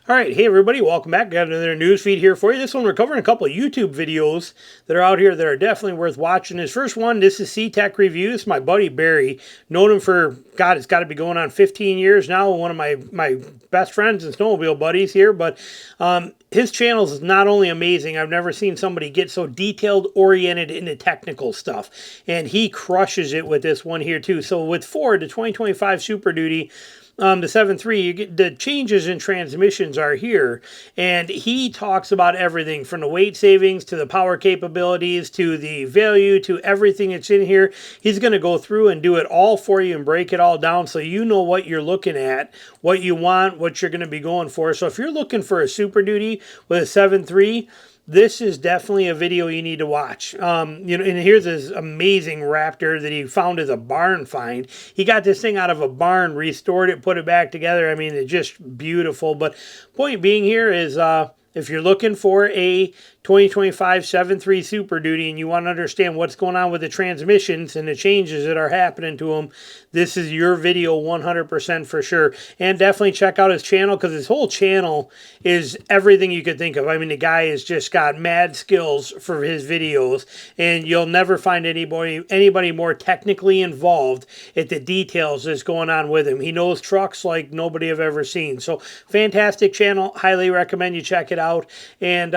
All right, hey everybody, welcome back. Got another news feed here for you. This one we're covering a couple of YouTube videos that are out here that are definitely worth watching. This first one, this is C-Tech Reviews. My buddy Barry, known him for, God, it's got to be going on 15 years now. One of my best friends and snowmobile buddies here, but his channel is not only amazing, I've never seen somebody get so detailed oriented into technical stuff, and he crushes it with this one here too. So with Ford, the 2025 Super Duty, the 7.3, you get the changes in transmissions are here, and he talks about everything from the weight savings to the power capabilities to the value to everything that's in here. He's going to go through and do it all for you and break it all down so you know what you're looking at, what you want, what you're going to be going for. So if you're looking for a Super Duty with a 7.3, this is definitely a video you need to watch. And here's this amazing Raptor that he found as a barn find. He got this thing out of a barn, restored it, put it back together. I mean, it's just beautiful. But point being here is, if you're looking for a 2025 7.3 Super Duty and you want to understand what's going on with the transmissions and the changes that are happening to them, this is your video 100% for sure. And definitely check out his channel, because his whole channel is everything you could think of. I mean, the guy has just got mad skills for his videos, and you'll never find anybody more technically involved at the details that's going on with him. He knows trucks like nobody I've ever seen. So fantastic channel. Highly recommend you check it out. And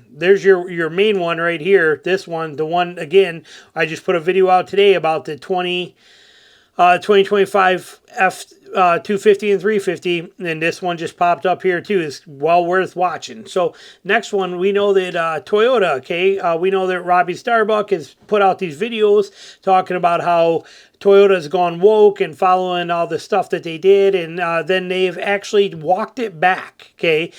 there's your main one right here. This one, the one, again, I just put a video out today about the 2025 F250 and 350, and this one just popped up here too. Is well worth watching. So next one, we know that Toyota, okay, we know that Robbie Starbuck has put out these videos talking about how Toyota's gone woke and following all the stuff that they did, and then they've actually walked it back, okay.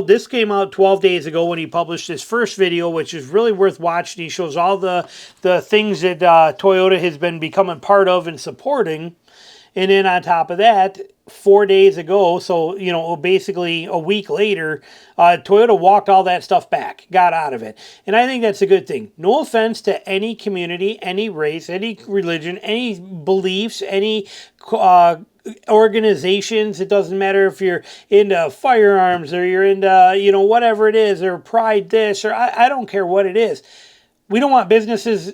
This came out 12 days ago when he published his first video, which is really worth watching. He shows all the things that Toyota has been becoming part of and supporting. And then on top of that, 4 days ago, so, basically a week later, Toyota walked all that stuff back, got out of it. And I think that's a good thing. No offense to any community, any race, any religion, any beliefs, any organizations. It doesn't matter if you're into firearms or you're into, whatever it is, or pride this, or I don't care what it is. We don't want businesses,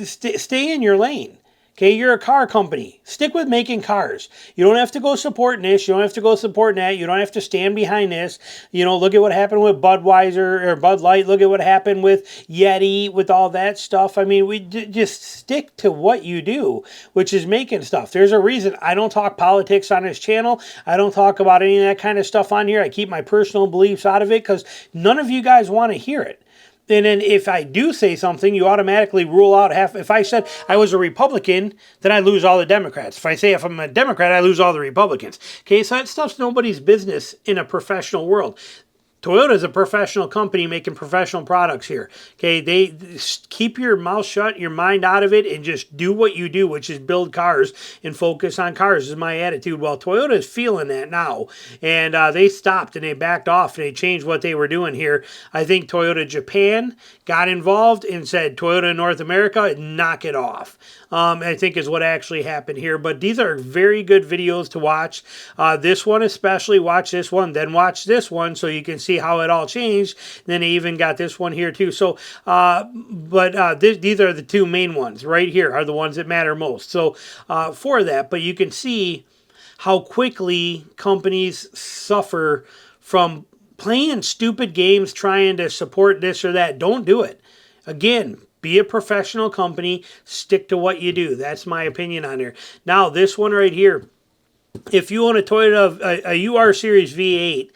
stay in your lane. Okay, you're a car company. Stick with making cars. You don't have to go supporting this. You don't have to go supporting that. You don't have to stand behind this. Look at what happened with Budweiser or Bud Light. Look at what happened with Yeti, with all that stuff. I mean, we just stick to what you do, which is making stuff. There's a reason I don't talk politics on this channel. I don't talk about any of that kind of stuff on here. I keep my personal beliefs out of it because none of you guys want to hear it. And then if I do say something, you automatically rule out half. If I said I was a Republican, then I lose all the Democrats. If I'm a Democrat, I lose all the Republicans. Okay, so that stuff's nobody's business in a professional world. Toyota is a professional company making professional products here. Okay, they keep your mouth shut, your mind out of it, and just do what you do, which is build cars and focus on cars is my attitude. Well, Toyota is feeling that now, and they stopped and they backed off and they changed what they were doing here. I think Toyota Japan got involved and said, Toyota North America, knock it off. I think is what actually happened here. But these are very good videos to watch. This one especially, watch this one, then watch this one so you can see how it all changed. Then they even got this one here too. So, these are the two main ones right here are the ones that matter most. So for that, but you can see how quickly companies suffer from playing stupid games trying to support this or that. Don't do it. Again, be a professional company. Stick to what you do. That's my opinion on here. Now, this one right here. If you own a Toyota, a UR Series V8,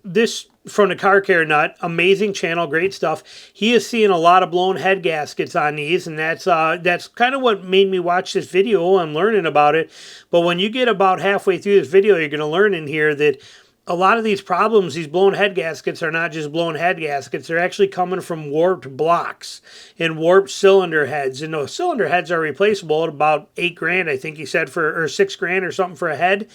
this from the Car Care Nut, amazing channel, great stuff. He is seeing a lot of blown head gaskets on these, and that's kind of what made me watch this video. I'm learning about it. But when you get about halfway through this video, you're going to learn in here that a lot of these problems, these blown head gaskets, are not just blown head gaskets. They're actually coming from warped blocks and warped cylinder heads. And those cylinder heads are replaceable at about $8,000, I think he said, or $6,000 or something for a head.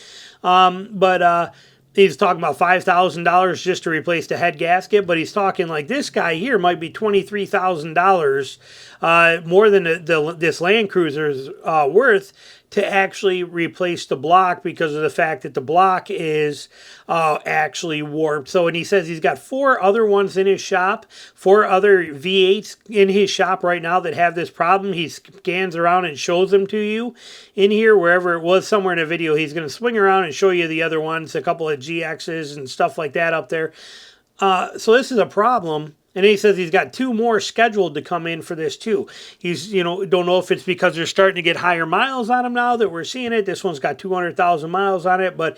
He's talking about $5,000 just to replace the head gasket, but he's talking like this guy here might be $23,000 more than this Land Cruiser's worth to actually replace the block because of the fact that the block is actually warped. So, and he says he's got 4 other ones in his shop, 4 other V8s in his shop right now that have this problem. He scans around and shows them to you in here, wherever it was, somewhere in a video. He's going to swing around and show you the other ones, a couple of GXs and stuff like that up there. So this is a problem. And then he says he's got 2 more scheduled to come in for this too. He's, don't know if it's because they're starting to get higher miles on them now that we're seeing it. This one's got 200,000 miles on it. But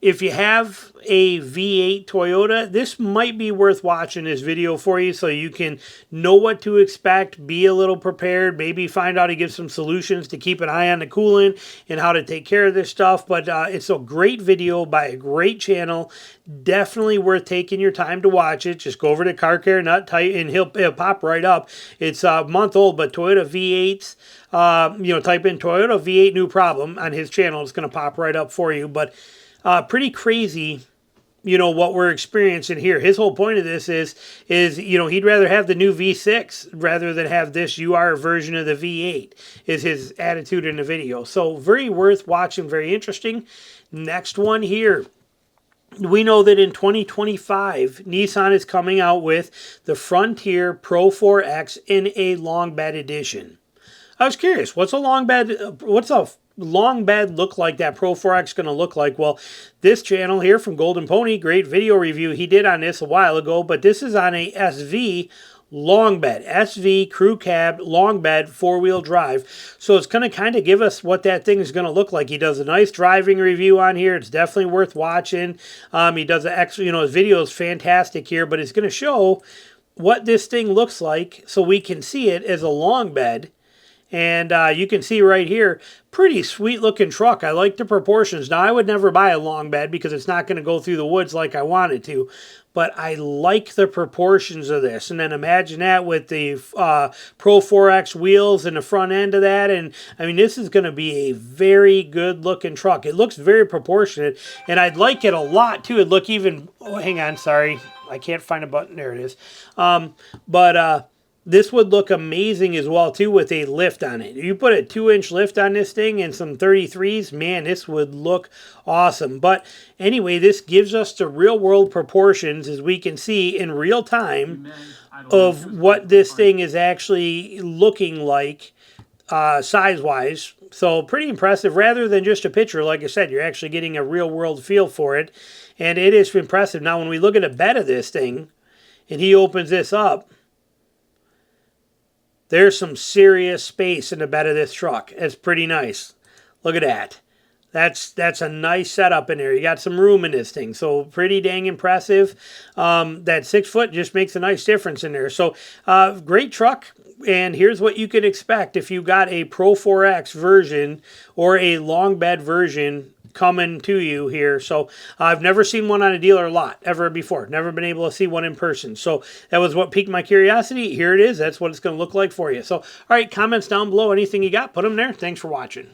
if you have a V8 Toyota, this might be worth watching this video for you so you can know what to expect, be a little prepared, maybe find out he gives some solutions to keep an eye on the coolant and how to take care of this stuff. But it's a great video by a great channel. Definitely worth taking your time to watch it. Just go over to Car Care Nut, type, and he'll pop right up. It's a month old, but Toyota V8s, type in Toyota V8 new problem on his channel. It's going to pop right up for you. But pretty crazy, what we're experiencing here. His whole point of this is he'd rather have the new V6 rather than have this UR version of the V8 is his attitude in the video. So very worth watching, very interesting. Next one here. We know that in 2025, Nissan is coming out with the Frontier Pro 4X in a long bed edition. I was curious, what's a long bed look like, that Pro 4X going to look like? Well, this channel here from Golden Pony, great video review he did on this a while ago, but this is on a SV long bed, SV crew cab long bed 4-wheel drive. So it's going to kind of give us what that thing is going to look like. He does a nice driving review on here. It's definitely worth watching. He does an extra, his video is fantastic here, but it's going to show what this thing looks like so we can see it as a long bed. And you can see right here, pretty sweet looking truck. I like the proportions. Now, I would never buy a long bed because it's not going to go through the woods like I wanted to. But I like the proportions of this. And then imagine that with the Pro 4X wheels and the front end of that. And I mean, this is going to be a very good looking truck. It looks very proportionate. And I'd like it a lot too. It'd look even, oh, hang on, sorry. I can't find a button. There it is. This would look amazing as well, too, with a lift on it. If you put a 2-inch lift on this thing and some 33s, man, this would look awesome. But anyway, this gives us the real-world proportions, as we can see in real time, of what this thing is actually looking like size-wise. So pretty impressive. Rather than just a picture, like I said, you're actually getting a real-world feel for it. And it is impressive. Now, when we look at a bed of this thing, and he opens this up, there's some serious space in the bed of this truck. It's pretty nice. Look at that. That's a nice setup in there. You got some room in this thing. So pretty dang impressive. That 6 foot just makes a nice difference in there. So great truck. And here's what you can expect if you got a Pro 4X version or a long bed version coming to you here. So I've never seen one on a dealer lot ever before. Never been able to see one in person. So that was what piqued my curiosity. Here it is. That's what it's going to look like for you. So, all right, comments down below. Anything you got, put them there. Thanks for watching.